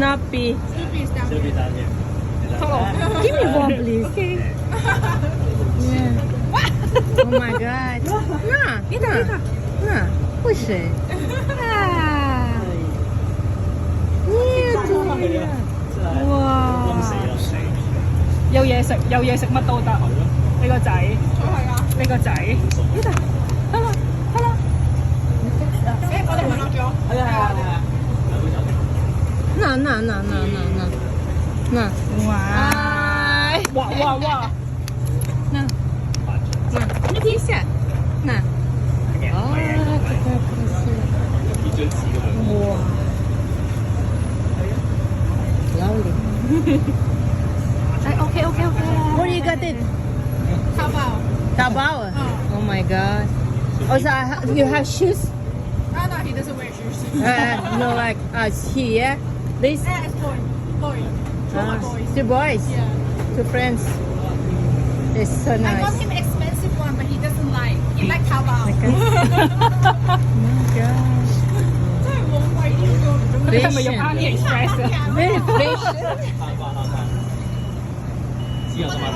Snoopy. Snoopy is down Should be here. down here. Oh, give me one, please. Okay. Yeah. Oh my God.那为谁？啊！呢度哇！冧死又死。有嘢食，有嘢食乜都得。你個仔，你個仔，呢度，得啦，得啦。誒，我哋咪落咗。係啊係啊係啊。那，哇哇哇！那停下，那，哦，一張紙咁樣。哇，lovely。哎，OK。Where you got it? 淘寶。淘寶。Oh my God. Also, you have shoes? Ah, no, he doesn't wear shoes. No, like here. This. It's boy. Boy. For my boys. Two boys. Yeah. Two friends. It's so I got nice. him expensive one, but he doesn't like. He like Taobao. Oh my gosh. 真係冇貴啲喎。你係咪用 AliExpress 啊？ Very fresh. 慳翻慳翻。之後就買